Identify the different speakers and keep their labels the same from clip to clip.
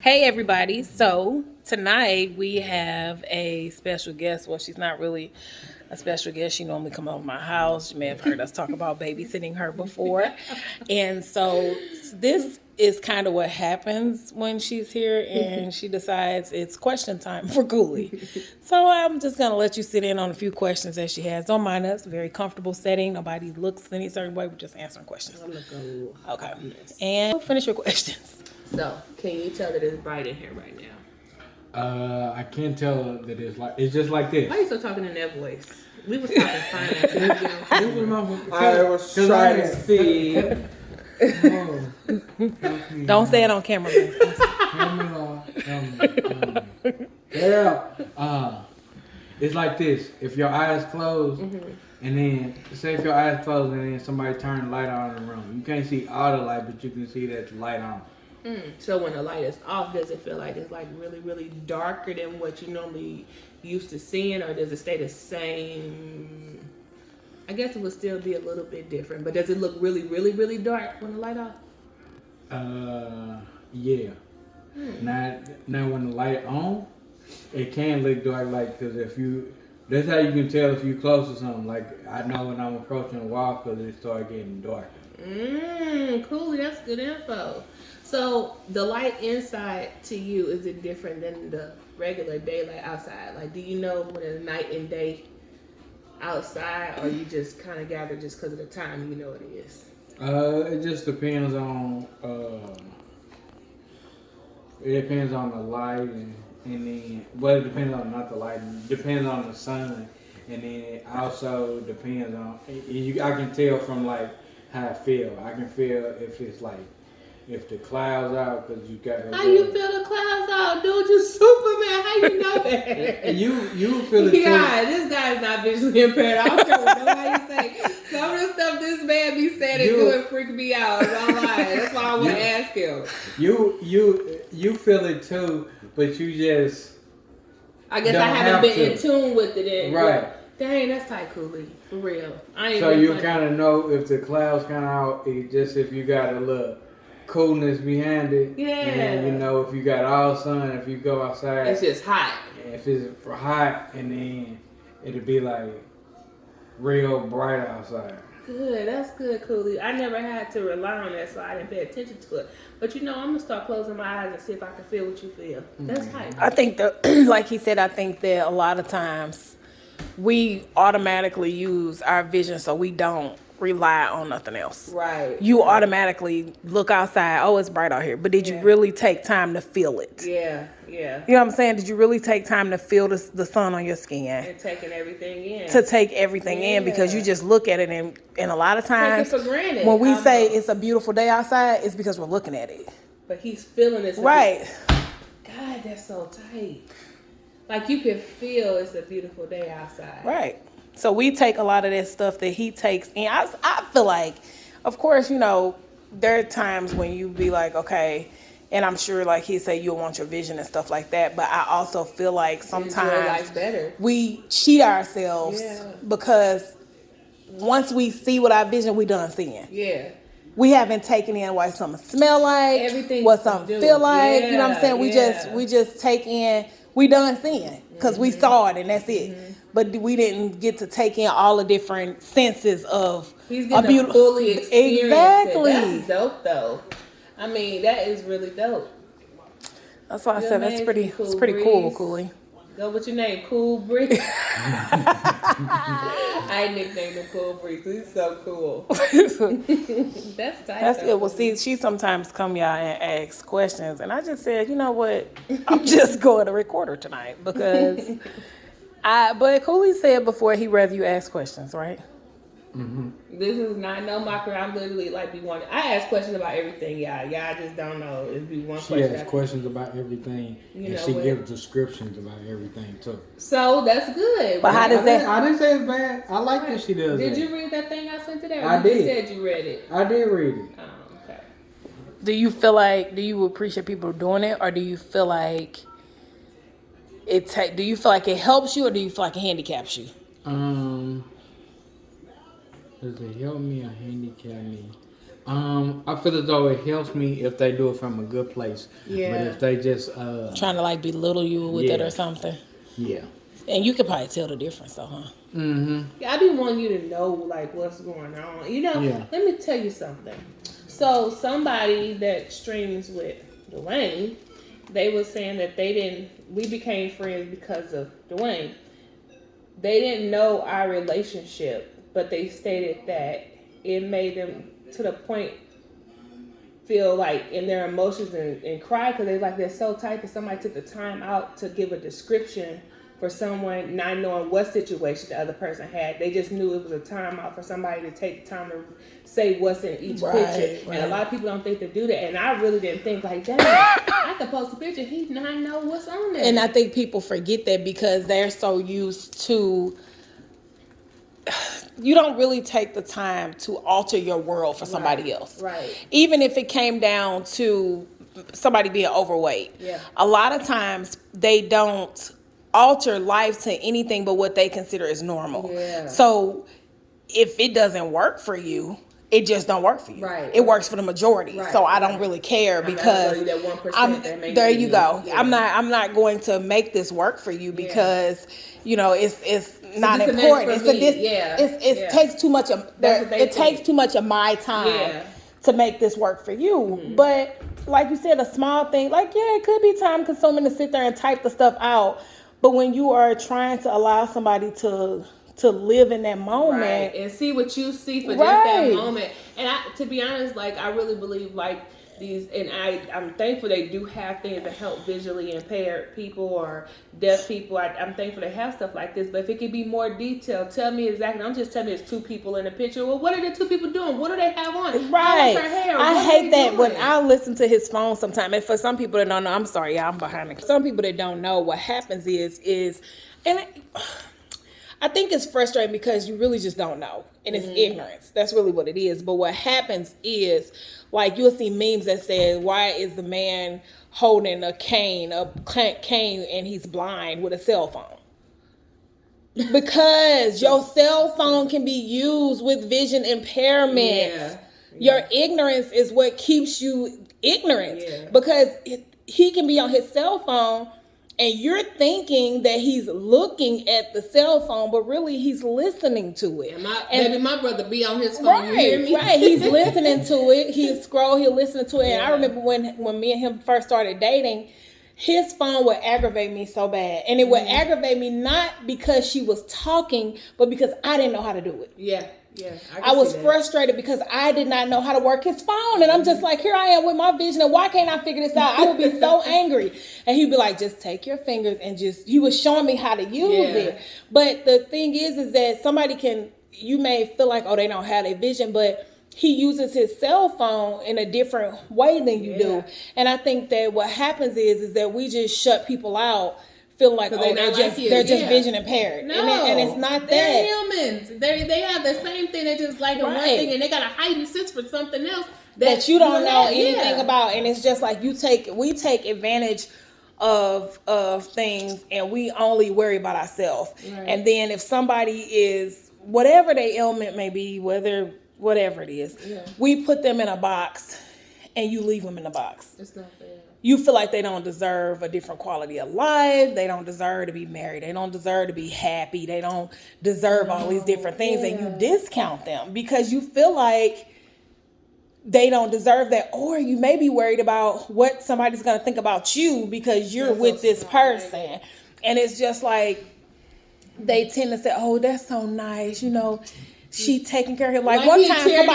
Speaker 1: Hey everybody. So tonight we have a special guest. Well, she's not really a special guest. She normally come over my house. You may have heard us talk about babysitting her before. And so this is kind of what happens when she's here and she decides it's question time for Cooley. So I'm just gonna let you sit in on a few questions that she has. Don't mind us. Very comfortable setting. Nobody looks any certain way. We're just answering questions.
Speaker 2: I'm looking a little
Speaker 1: Okay.
Speaker 2: mess.
Speaker 1: And finish your questions.
Speaker 2: So, can you tell that it's bright in here right now?
Speaker 3: I can't tell that it's just like this.
Speaker 2: Why are you still talking in that voice? We was talking fine until you get on camera.
Speaker 4: I was trying to see.
Speaker 1: Don't say it on camera, man.
Speaker 3: It's like this. If your eyes closed, and then say if your eyes closed, and then somebody turned the light on in the room, you can't see all the light, but you can see that the light on.
Speaker 2: So when the light is off, does it feel like it's like really, really darker than what you normally used to seeing, or does it stay the same? I guess it would still be a little bit different, but does it look really, really, really dark when the light off?
Speaker 3: Yeah. Now when the light on, it can look dark, like, because that's how you can tell if you close to something. Like, I know when I'm approaching a wall because it start getting darker.
Speaker 2: Cool. That's good info. So the light inside to you, is it different than the regular daylight outside? Like, do you know when it's night and day outside, or you just kind of gather just because of the time you know it is?
Speaker 3: It just depends on the light and then it depends on not the light, it depends on the sun, and then it also depends on I can tell from like how I feel. I can feel if it's like if the clouds out, because you got.
Speaker 2: How you feel the clouds out, dude? You Superman. How you know that?
Speaker 3: you feel it too.
Speaker 2: Yeah, this guy's not visually impaired. I don't care what nobody say. Some of the stuff this man be saying and doing freak me out. I'm lying. That's why I want to ask him.
Speaker 3: You feel it too, but you just.
Speaker 2: I guess I haven't been in tune with it.
Speaker 3: Right.
Speaker 2: Dang, that's tight, Cooley. For real. I ain't.
Speaker 3: So you kind of know if the clouds kind of out. It just if you got a little coolness behind it.
Speaker 2: Yeah.
Speaker 3: And then you know if you got all sun, if you go outside.
Speaker 2: It's just hot.
Speaker 3: If it's hot, and then it'll be like real bright outside.
Speaker 2: Good, that's good, Cooley. I never had to rely on that, so I didn't pay attention to it. But you know, I'm gonna start closing my eyes and see if I can feel what you feel. That's tight.
Speaker 1: I think that, like he said, I think that a lot of times we automatically use our vision so we don't rely on nothing else.
Speaker 2: Right.
Speaker 1: You automatically look outside, oh, it's bright out here. But did you really take time to feel it?
Speaker 2: Yeah.
Speaker 1: You know what I'm saying? Did you really take time to feel the sun on your skin?
Speaker 2: And taking everything in.
Speaker 1: To take everything in, because you just look at it and a lot of times
Speaker 2: take it for granted.
Speaker 1: when we say it's a beautiful day outside, it's because we're looking at it.
Speaker 2: But he's feeling it.
Speaker 1: Right.
Speaker 2: God, that's so tight. Like you can feel it's a beautiful day outside.
Speaker 1: Right. So we take a lot of that stuff that he takes in. I feel like, of course, you know, there are times when you be like, okay, and I'm sure like he said you'll want your vision and stuff like that, but I also feel like sometimes we cheat ourselves because once we see what our vision, we done seeing.
Speaker 2: Yeah.
Speaker 1: We haven't taken in what something smell like,
Speaker 2: everything
Speaker 1: what something feel like. You know what I'm saying? We just take in, we done seeing because we saw it and that's it. But we didn't get to take in all the different senses of
Speaker 2: He's getting to fully experience
Speaker 1: exactly.
Speaker 2: It. That's dope, though. I mean, that is really dope.
Speaker 1: That's why I said that's pretty.
Speaker 2: Cool
Speaker 1: it's pretty
Speaker 2: Breeze.
Speaker 1: Cool, Cooley.
Speaker 2: Go with your name, Cool Breeze. I nicknamed him Cool Breeze. He's so cool. That's tight.
Speaker 1: That's it. Well, see, she sometimes come y'all and ask questions, and I just said, you know what? I'm just going to record her tonight because. But Cooley said before he'd rather you ask questions, right?
Speaker 3: Mm-hmm.
Speaker 2: This is not no mockery. I'm literally like I ask questions about everything, y'all. Y'all just don't know. It'd be one question.
Speaker 3: She asks questions about everything, and she gives descriptions about everything too.
Speaker 2: So that's good.
Speaker 1: But how does that?
Speaker 3: I didn't say it's bad. I like that she does.
Speaker 2: Did you read that thing I sent today?
Speaker 3: I did.
Speaker 2: You said you read it.
Speaker 3: I did read it.
Speaker 2: Oh, okay.
Speaker 1: Do you appreciate people doing it, or do you feel like do you feel like it helps you, or do you feel like it handicaps you?
Speaker 3: Does it help me or handicap me? I feel as though it helps me if they do it from a good place.
Speaker 2: Yeah.
Speaker 3: But if they just
Speaker 1: Trying to like belittle you with it
Speaker 3: Yeah.
Speaker 1: or something.
Speaker 3: yeah.
Speaker 1: And you could probably tell the difference though, huh?
Speaker 3: Mm-hmm.
Speaker 2: Yeah, I be wanting you to know like what's going on. You know,
Speaker 3: Yeah.
Speaker 2: let me tell you something. So somebody that streams with Dwayne, they was saying that we became friends because of Dwayne. They didn't know our relationship, but they stated that it made them to the point feel like in their emotions and cry because they're so tight that somebody took the time out to give a description for someone not knowing what situation the other person had. They just knew it was a time out for somebody to take the time to say what's in each picture.
Speaker 1: Right.
Speaker 2: And a lot of people don't think to do that. And I really didn't think like, damn, I could post a picture. He not know what's on there.
Speaker 1: And I think people forget that because they're so used to. You don't really take the time to alter your world for somebody else.
Speaker 2: Right.
Speaker 1: Even if it came down to somebody being overweight.
Speaker 2: Yeah.
Speaker 1: A lot of times they don't alter life to anything but what they consider as normal.
Speaker 2: Yeah.
Speaker 1: So if it doesn't work for you, it just don't work for you.
Speaker 2: Right.
Speaker 1: It works for the majority.
Speaker 2: Right.
Speaker 1: So I don't really care because
Speaker 2: that 1% that makes
Speaker 1: there
Speaker 2: it
Speaker 1: you go.
Speaker 2: Yeah.
Speaker 1: I'm not going to make this work for you because it's not
Speaker 2: disadvantage
Speaker 1: important.
Speaker 2: for me. Yeah.
Speaker 1: It takes too much of
Speaker 2: That's what they
Speaker 1: it takes
Speaker 2: think.
Speaker 1: too much of my time
Speaker 2: Yeah.
Speaker 1: to make this work for you.
Speaker 2: Mm-hmm.
Speaker 1: But like you said, a small thing, like it could be time consuming to sit there and type the stuff out. But when you are trying to allow somebody to live in that moment,
Speaker 2: Right. And see what you see for just
Speaker 1: Right.
Speaker 2: that moment. And to be honest, like I really believe like these, and I'm thankful they do have things to help visually impaired people or deaf people. I'm thankful they have stuff like this. But if it could be more detailed, tell me exactly. I'm just telling you it's two people in the picture. Well, what are the two people doing? What do they have on?
Speaker 1: Right.
Speaker 2: How is her hair?
Speaker 1: I
Speaker 2: What are
Speaker 1: hate
Speaker 2: they
Speaker 1: that when
Speaker 2: doing?
Speaker 1: I listen to his phone sometimes. And for some people that don't know, I'm sorry, y'all, I'm behind it. Some people that don't know, what happens is, and I think it's frustrating because you really just don't know. And it's ignorance. That's really what it is. But what happens is, like, you'll see memes that say, why is the man holding a cane, and he's blind with a cell phone? Because your cell phone can be used with vision impairment.
Speaker 2: Yeah.
Speaker 1: Your ignorance is what keeps you ignorant.
Speaker 2: Yeah.
Speaker 1: Because he can be on his cell phone and you're thinking that he's looking at the cell phone, but really he's listening to it.
Speaker 2: And my brother be on his phone. You hear me?
Speaker 1: Right. He's listening to it. He'll scroll, he'll listen to it. And I remember when me and him first started dating, his phone would aggravate me so bad. And it would aggravate me not because she was talking, but because I didn't know how to do it.
Speaker 2: Yeah.
Speaker 1: I was frustrated because I did not know how to work his phone. And I'm just like, here I am with my vision. And why can't I figure this out? I would be so angry. And he'd be like, just take your fingers and he was showing me how to use it. But the thing is that you may feel like, oh, they don't have a vision, but he uses his cell phone in a different way than you do. And I think that what happens is that we just shut people out, feeling like, oh, they're just vision impaired.
Speaker 2: No,
Speaker 1: and it's not
Speaker 2: they're
Speaker 1: that.
Speaker 2: humans. They have the same thing. They just like one thing, and they got a heightened sense for something else
Speaker 1: that you don't know anything about. And it's just like we take advantage of things, and we only worry about ourselves. Right. And then if somebody is whatever their ailment may be, whatever it is, we put them in a box, and you leave them in the box.
Speaker 2: It's not fair.
Speaker 1: You feel like they don't deserve a different quality of life. They don't deserve to be married. They don't deserve to be happy. They don't deserve all these different things. And you discount them because you feel like they don't deserve that. Or you may be worried about what somebody's going to think about you because you're with this person. And it's just like they tend to say, oh, that's so nice. She taking care of him. Like one time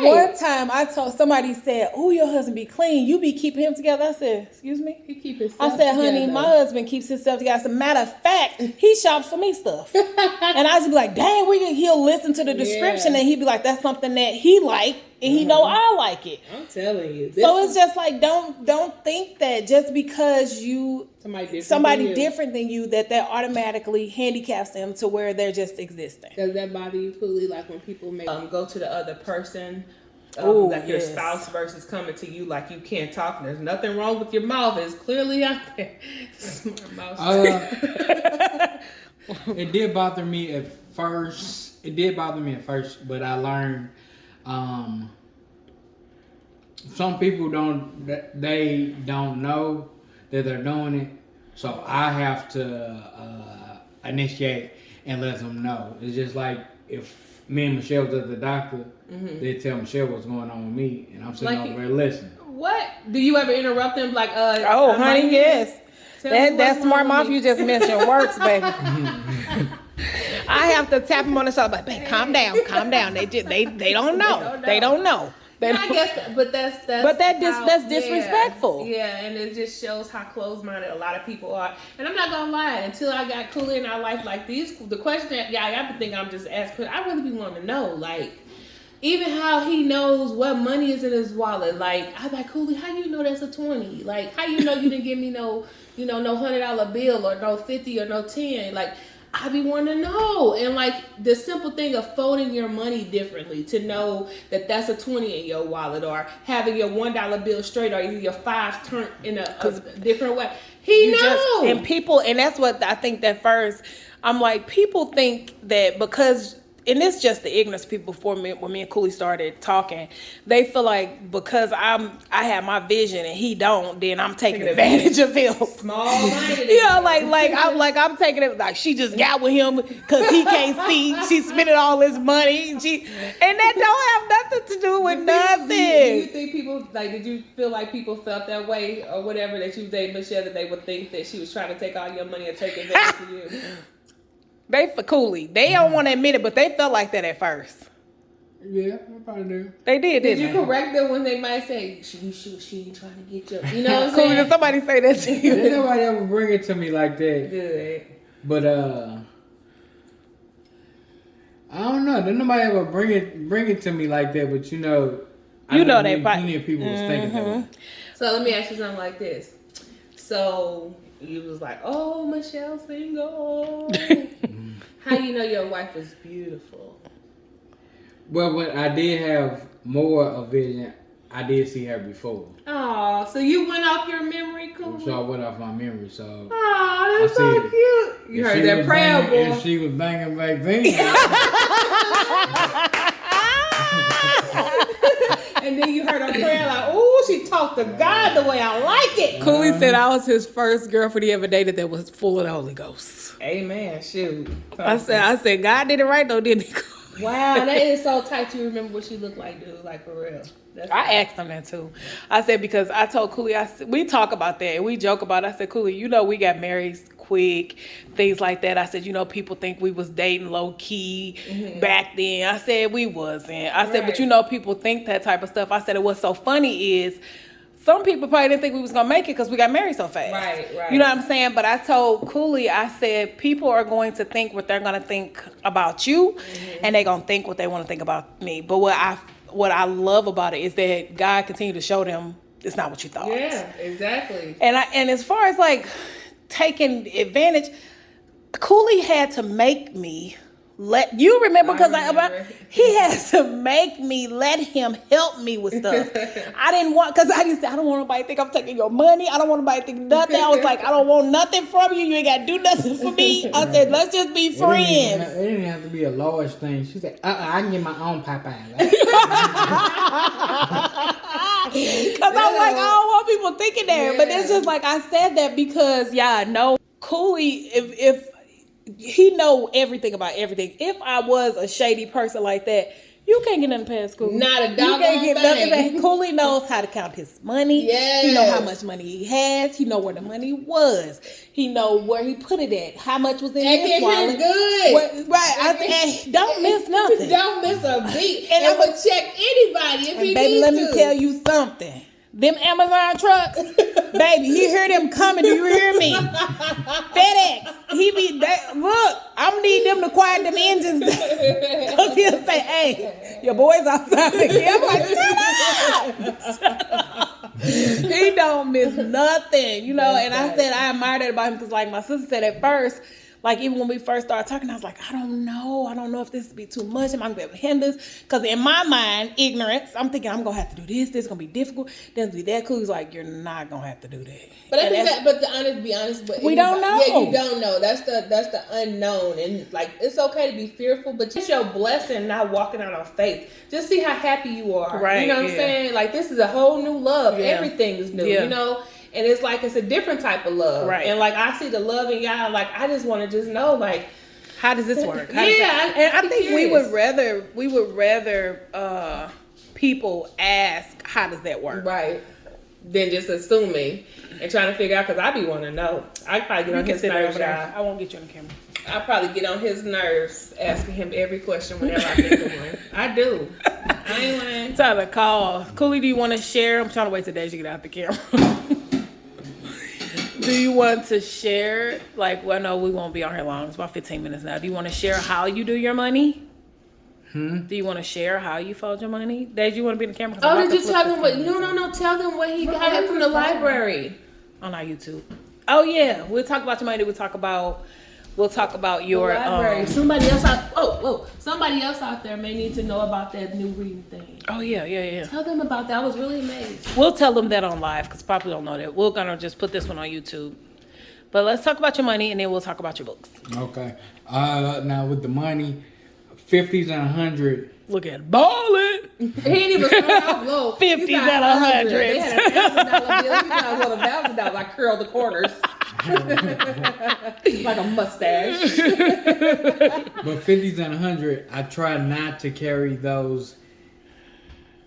Speaker 1: one time somebody said, oh, your husband be clean. You be keeping him together. I said, excuse me?
Speaker 2: He keep himself
Speaker 1: I said, honey,
Speaker 2: together.
Speaker 1: my husband keeps himself together. As a matter of fact, he shops for me stuff. And I just be like, dang, he'll listen to the description and he'd be like, that's something that he like and he know I like it.
Speaker 2: I'm telling you.
Speaker 1: So it's just like, don't think that just because somebody different than you that automatically handicaps them to where they're just existing.
Speaker 2: Does that bother you, Cooley? Like when people go to the other person, your spouse versus coming to you like you can't talk. There's nothing wrong with your mouth. It's clearly out there. Smart mouth.
Speaker 3: It did bother me at first. But I learned some people they don't know that they're doing it, so I have to initiate and let them know. It's just like if me and Michelle was at the doctor, they tell Michelle what's going on with me, and I'm sitting
Speaker 2: Like
Speaker 3: over there listening.
Speaker 2: What? Do you ever interrupt them like,
Speaker 1: Oh, honey, yes.
Speaker 2: Tell me
Speaker 1: That
Speaker 2: what's
Speaker 1: smart
Speaker 2: wrong
Speaker 1: mouth
Speaker 2: with
Speaker 1: you
Speaker 2: me.
Speaker 1: just mentioned works, baby. I have to tap them on the shoulder, like, babe, calm down. They don't know. They don't know. They
Speaker 2: I
Speaker 1: don't-
Speaker 2: guess, but that's
Speaker 1: that's disrespectful.
Speaker 2: Yeah, and it just shows how closed-minded a lot of people are. And I'm not gonna lie, until I got Cooley in our life like these, the question that y'all think I'm just asking, I really be wanting to know, like, even how he knows what money is in his wallet. Like, I'm like, Cooley, how you know that's a 20? Like, how you know you didn't give me no $100 bill or no 50 or no 10? Like, I be wanting to know. And like the simple thing of folding your money differently to know that that's a 20 in your wallet, or having your $1 bill straight, or either your fives turned in a different way. He knows.
Speaker 1: And people, and that's what I think that first, I'm like, people think that because, and it's just the ignorance of people before me, when me and Cooley started talking, they feel like because I have my vision and he don't, then I'm taking advantage of him.
Speaker 2: Small-minded.
Speaker 1: Yeah, I'm taking it, like she just got with him because he can't see. She's spending all his money. And that don't have nothing to do with nothing.
Speaker 2: Do you think people, like, did you feel like people felt that way or whatever, that you dated Michelle, that they would think that she was trying to take all your money or take advantage of you?
Speaker 1: They for Cooley. They don't want to admit it, but they felt like that at first.
Speaker 3: Yeah, I probably do.
Speaker 1: They did,
Speaker 2: Did
Speaker 1: didn't
Speaker 2: you
Speaker 1: they?
Speaker 2: correct them when they might say, she ain't trying to get you? You know what I'm
Speaker 1: Cooley,
Speaker 2: saying?
Speaker 1: did somebody say that to you?
Speaker 3: Ain't nobody ever bring it to me like that.
Speaker 2: Good.
Speaker 3: But I don't know. Didn't nobody ever bring it to me like that? But I know
Speaker 1: they fight.
Speaker 3: plenty of people was thinking that way.
Speaker 2: So let me ask you something like this. So you was like, oh, Michelle's single. How you know your wife is beautiful?
Speaker 3: Well, when I did have more of vision, I did see her before.
Speaker 2: Oh, so you went off your memory, cool?
Speaker 3: So I went off my memory. So
Speaker 2: Oh, that's
Speaker 3: I
Speaker 2: so
Speaker 3: see.
Speaker 2: cute. You
Speaker 3: if
Speaker 2: heard
Speaker 3: she
Speaker 2: that
Speaker 3: was
Speaker 2: prayer,
Speaker 3: banging-
Speaker 2: boy.
Speaker 3: If she was banging back then,
Speaker 2: And then you heard her prayer like, oh, she talked to God the way I like it.
Speaker 1: Cooley said I was his first girlfriend he ever dated that was full of the Holy Ghost.
Speaker 2: Amen. Shoot.
Speaker 1: I said, God did it right though, didn't he?
Speaker 2: Wow, that is so tight. You remember what she looked like, dude? Like, for real. That's
Speaker 1: I asked him that too. I said, because I told Cooley, we talk about that and we joke about it. I said, Cooley, we got married quick, things like that. I said, people think we was dating low key back then. I said, we wasn't. I said, but people think that type of stuff. I said, what's so funny is some people probably didn't think we was going to make it because we got married so fast.
Speaker 2: Right.
Speaker 1: You know what I'm saying? But I told Cooley, I said, people are going to think what they're going to think about you, and they're going to think what they want to think about me. But what I love about it is that God continued to show them it's not what you thought.
Speaker 2: Yeah, exactly.
Speaker 1: And as far as like taking advantage, Cooley had to make me let you remember because he has to make me let him help me with stuff. I didn't want, because I don't want nobody to think I'm taking your money. I don't want nobody to think nothing. I was like, I don't want nothing from you. You ain't got to do nothing for me. I said, let's just be friends.
Speaker 3: It didn't have to be a large thing. She said, I can get my own Popeye.
Speaker 1: Because I'm like, I don't want people thinking that. But it's just like, I said that because, Cooley, if he know everything about everything. If I was a shady person like that, you can't get nothing past Cooley.
Speaker 2: Not a
Speaker 1: You
Speaker 2: doggone
Speaker 1: can't get nothing
Speaker 2: thing.
Speaker 1: past. Cooley knows how to count his money.
Speaker 2: Yes.
Speaker 1: He know how much money he has. He know where the money was. He know where he put it at. How much was in his wallet.
Speaker 2: Good.
Speaker 1: And don't miss nothing.
Speaker 2: Don't miss a beat.
Speaker 1: And
Speaker 2: And
Speaker 1: I'm
Speaker 2: would check anybody if he
Speaker 1: Baby,
Speaker 2: needs
Speaker 1: let
Speaker 2: to.
Speaker 1: me tell you something. Them Amazon trucks, baby, you hear them coming. Do you hear me? FedEx, look, I'm gonna need them to quiet them engines. Because he'll say, hey, your boy's outside again. I'm like, shut up. He don't miss nothing, and I said I admire that about him because like my sister said at first, Like even when we first started talking, I was like, I don't know if this would be too much. Am I gonna be hinder? Because in my mind, ignorance, I'm thinking I'm gonna have to do this. This is gonna be difficult. Then it's gonna be that cool. He's like, you're not gonna have to do that.
Speaker 2: But I think to be honest, but
Speaker 1: we don't know.
Speaker 2: Yeah, you don't know. That's the unknown, and like it's okay to be fearful, but it's your blessing, not walking out on faith. Just see how happy you are.
Speaker 1: Right.
Speaker 2: You know what I'm saying? Like this is a whole new love.
Speaker 1: Yeah.
Speaker 2: Everything is new.
Speaker 1: Yeah.
Speaker 2: You know. And it's like it's a different type of love,
Speaker 1: right?
Speaker 2: And like I see the love in y'all. Like I just want to just know, like,
Speaker 1: how does this work?
Speaker 2: I
Speaker 1: think we would rather people ask, how does that work,
Speaker 2: right? Than just assuming and trying to figure out. Because I be want to know. I probably get on his nerves, y'all.
Speaker 1: I won't get you on the camera.
Speaker 2: I probably get on his nerves asking him every question whenever I think of one. I do. I ain't lying.
Speaker 1: Time to call. Cooley, do you want to share? I'm trying to wait till Deja get out the camera. Do you want to share? Like, well, no, we won't be on here long. It's about 15 minutes now. Do you want to share how you do your money? Do you want to share how you fold your money? Deja, you want to be in the camera?
Speaker 2: Oh, did you tell them what? No. Tell them what he got it from the library
Speaker 1: on our YouTube. Oh yeah, we'll talk about your money. We'll talk about your
Speaker 2: library. Somebody else out there may need to know about that new reading thing.
Speaker 1: Oh yeah.
Speaker 2: Tell them about that. I was really amazed.
Speaker 1: We'll tell them that on live because probably don't know that. We're gonna just put this one on YouTube. But let's talk about your money and then we'll talk about your books.
Speaker 3: Okay. Now with the money, 50s and 100.
Speaker 1: Look at ballin'.
Speaker 2: He ain't even started off low.
Speaker 1: 50s and 100s.
Speaker 2: They had $1,000 bill. He got $1,000. I curled the corners. Like a mustache.
Speaker 3: But 50s and 100, I try not to carry those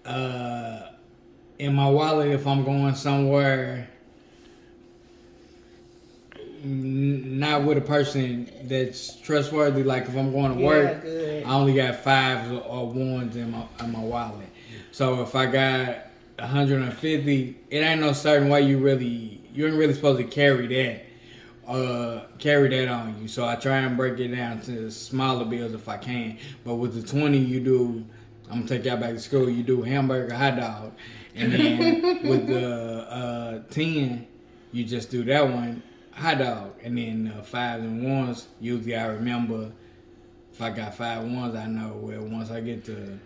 Speaker 3: in my wallet if I'm going somewhere not with a person that's trustworthy. Like if I'm going to work,
Speaker 2: good.
Speaker 3: I only got 5s or 1s in my wallet. So if I got 150, it ain't no certain way you ain't really supposed to carry that on you. So I try and break it down to smaller bills if I can. But with the 20, you do, I'm gonna take y'all back to school, you do hamburger, hot dog. And then with the 10, you just do that one, hot dog. And then 5s and 1s, usually I remember if I got 5 1s, I know, well, once I get to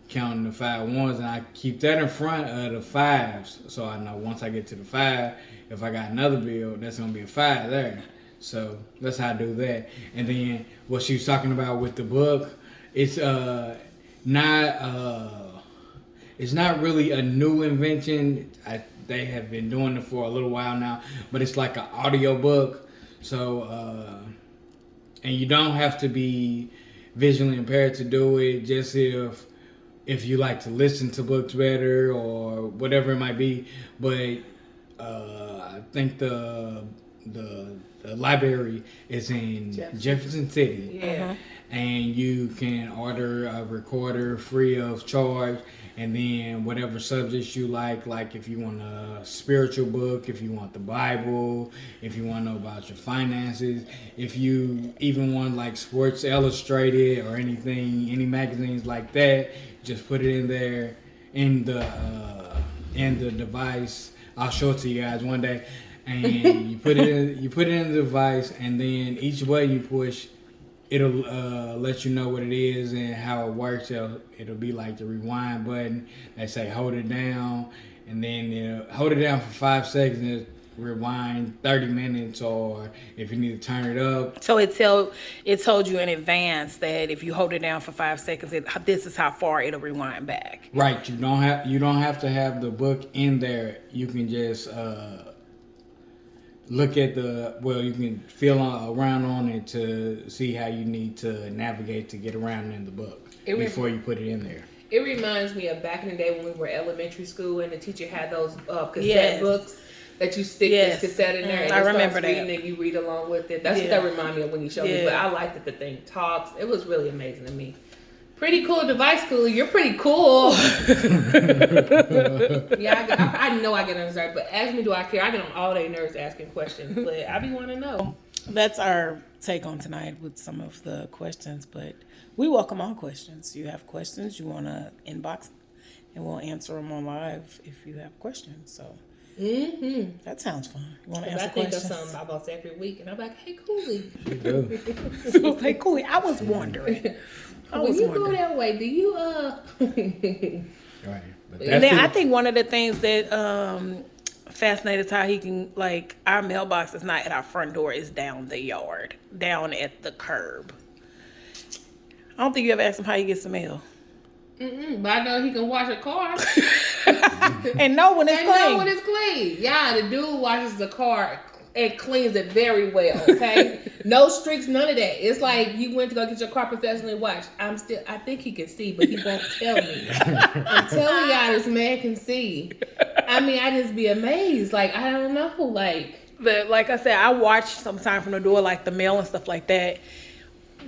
Speaker 3: counting the 5 1s, and I keep that in front of the 5s, so I know once I get to the 5, if I got another bill, that's gonna be a 5 there. So that's how I do that. And then what she was talking about with the book, it's not really a new invention. They have been doing it for a little while now, but it's like an audio book. So and you don't have to be visually impaired to do it. Just if you like to listen to books better or whatever it might be. But I think the library is in Jefferson City.
Speaker 2: Yeah.
Speaker 3: And you can order a recorder free of charge. And then whatever subjects you like if you want a spiritual book, if you want the Bible, if you want to know about your finances, if you even want like Sports Illustrated or anything, any magazines like that, just put it in there in the device. I'll show it to you guys one day. And you put it in the device, and then each button you push, it'll let you know what it is and how it works. It'll be like the rewind button. They say hold it down, and then hold it down for 5 seconds and rewind 30 minutes, or if you need to turn it up.
Speaker 1: So it told you in advance that if you hold it down for 5 seconds, this is how far it'll rewind back.
Speaker 3: Right. You don't have to have the book in there. You can just look at you can feel around on it to see how you need to navigate to get around in the book before you put it in there.
Speaker 2: It reminds me of back in the day when we were elementary school and the teacher had those cassette books that you stick this cassette in there and
Speaker 1: I remember that.
Speaker 2: And you read along with it. That's what that reminded me of when you showed me. But I liked that the thing talks. It was really amazing to me. Pretty cool device, Cooley. You're pretty cool. Yeah, I know I get on his nerves, but ask me, do I care? I get on all day nerves asking questions, but I be wanting to know.
Speaker 1: That's our take on tonight with some of the questions, but we welcome all questions. You have questions, you want to inbox, and we'll answer them on live if you have questions. So
Speaker 2: Mm-hmm.
Speaker 1: That sounds fun. You want to
Speaker 2: I
Speaker 1: answer
Speaker 2: think of
Speaker 1: questions?
Speaker 2: something almost every week, and I'm like, "Hey, Cooley,
Speaker 3: You do.
Speaker 1: So say, cool. I was wondering.
Speaker 2: when you go that way, do you
Speaker 3: Right. But
Speaker 1: And then I
Speaker 3: that's
Speaker 1: think one of the things that fascinated is how he can, like, our mailbox is not at our front door, it's down the yard, down at the curb. I don't think you ever asked him how he gets the mail.
Speaker 2: Mm-mm, but I know he can wash a car.
Speaker 1: And know when it's
Speaker 2: And
Speaker 1: clean.
Speaker 2: know when it's clean. Yeah, the dude washes the car and cleans it very well. Okay, no streaks, none of that. It's like you went to go get your car professionally washed. I think he can see, but he won't tell me. I'm telling y'all, this man can see. I mean, I just be amazed. Like, I don't know.
Speaker 1: Like I said, I watch sometime from the door, like the mail and stuff like that.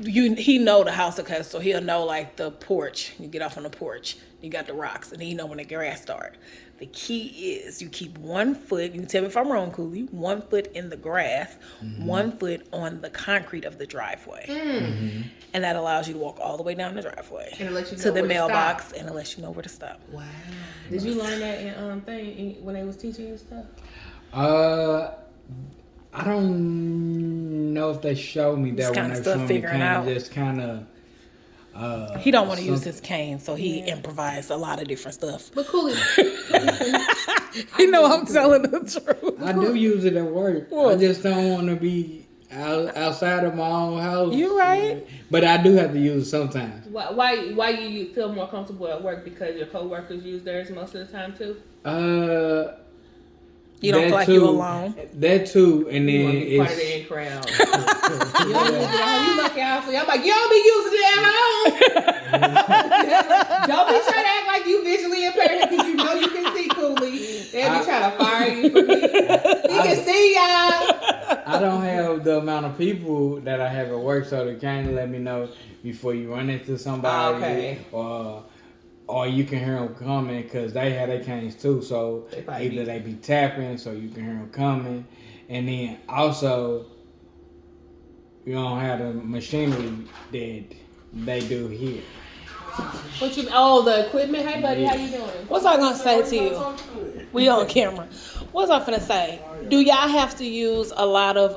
Speaker 1: He know the house, okay, so he'll know like the porch. You get off on the porch, you got the rocks, and then you know when the grass start. The key is you keep 1 foot. You can tell me if I'm wrong, Cooley. 1 foot in the grass, 1 foot on the concrete of the driveway, and that allows you to walk all the way down the driveway
Speaker 2: And it lets you know
Speaker 1: to the
Speaker 2: where to
Speaker 1: mailbox,
Speaker 2: stop.
Speaker 1: and it lets you know where to stop.
Speaker 2: Wow. Did you learn that when they was teaching you stuff?
Speaker 3: I don't know if they showed me that
Speaker 1: Just
Speaker 3: when
Speaker 1: kinda
Speaker 3: they
Speaker 1: stuff
Speaker 3: showed me
Speaker 1: figuring out.
Speaker 3: just kind of.
Speaker 1: He don't want to use his cane, so he improvised a lot of different stuff.
Speaker 2: But Cooley,
Speaker 1: You know I'm telling the truth.
Speaker 3: I do use it at work. I just don't want to be outside of my own house.
Speaker 1: You right.
Speaker 3: But I do have to use it sometimes.
Speaker 2: why you feel more comfortable at work? Because your coworkers use theirs most of the time too.
Speaker 1: You don't
Speaker 3: that
Speaker 1: feel like
Speaker 3: too,
Speaker 1: you're alone.
Speaker 3: That too, and
Speaker 2: You
Speaker 3: then
Speaker 2: want to be part of the
Speaker 3: it's
Speaker 2: in crowd. You don't use it at home. You lucky out, so I'm like, you don't be using it at home. Don't be trying to act like you visually impaired because you know you can see Cooley. They'll be trying to fire you for me. He can see y'all.
Speaker 3: I don't have the amount of people that I have at work, so they kind of let me know before you run into somebody,
Speaker 2: Okay.
Speaker 3: or you can hear them coming because they have their canes too. So
Speaker 2: They probably
Speaker 3: either they be tapping, so you can hear them coming, and then also you don't have the machinery that they do here.
Speaker 2: What you? Oh, the equipment. Hey, buddy, how you doing?
Speaker 1: What's I gonna say to you? We on camera. What's I finna say? Do y'all have to use a lot of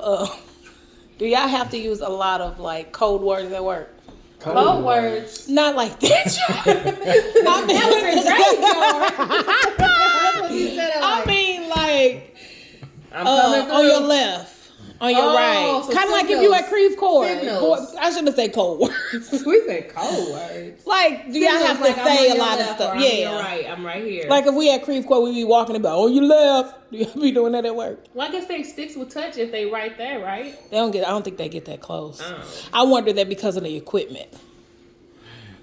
Speaker 1: like code words at work?
Speaker 2: Code words.
Speaker 1: Not like that. I mean like
Speaker 2: I'm coming through.
Speaker 1: on your left, on your right.
Speaker 2: so
Speaker 1: Kind of like if you at Creve Court.
Speaker 2: Signals.
Speaker 1: I shouldn't say code words.
Speaker 2: We say code words.
Speaker 1: Like, do y'all have to say a lot of stuff? Yeah.
Speaker 2: You're right. I'm right here.
Speaker 1: Like if we at Creve Court, we be walking about on your left. Do y'all be doing that at work?
Speaker 2: Well, I guess they sticks will touch if they right there, right?
Speaker 1: I don't think they get that close.
Speaker 2: Oh.
Speaker 1: I wonder that because of the equipment.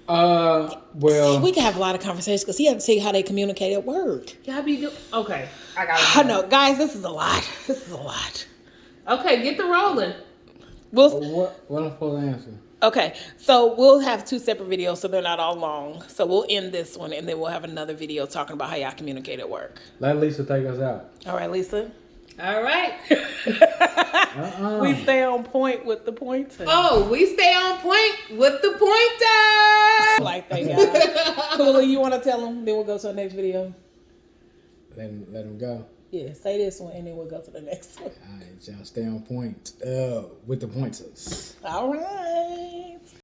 Speaker 3: Well,
Speaker 1: We can have a lot of conversations because he has to tell you how they communicate at work.
Speaker 2: Y'all be do. Okay, I got it.
Speaker 1: I know, guys, this is a lot.
Speaker 2: Okay, get the rolling.
Speaker 3: what I'm supposed to answer?
Speaker 1: Okay, so we'll have 2 separate videos so they're not all long. So we'll end this one and then we'll have another video talking about how y'all communicate at work.
Speaker 3: Let Lisa take us out.
Speaker 1: All right, Lisa?
Speaker 2: All right.
Speaker 1: We stay on point with the pointer.
Speaker 2: Oh, we stay on point with the pointer.
Speaker 1: Like that, guys. Cooley, you want to tell them? Then we'll go to the next video.
Speaker 3: Let him go.
Speaker 1: Yeah, say this one and then we'll go to the next one.
Speaker 3: All right, y'all stay on point with the pointers.
Speaker 1: All right.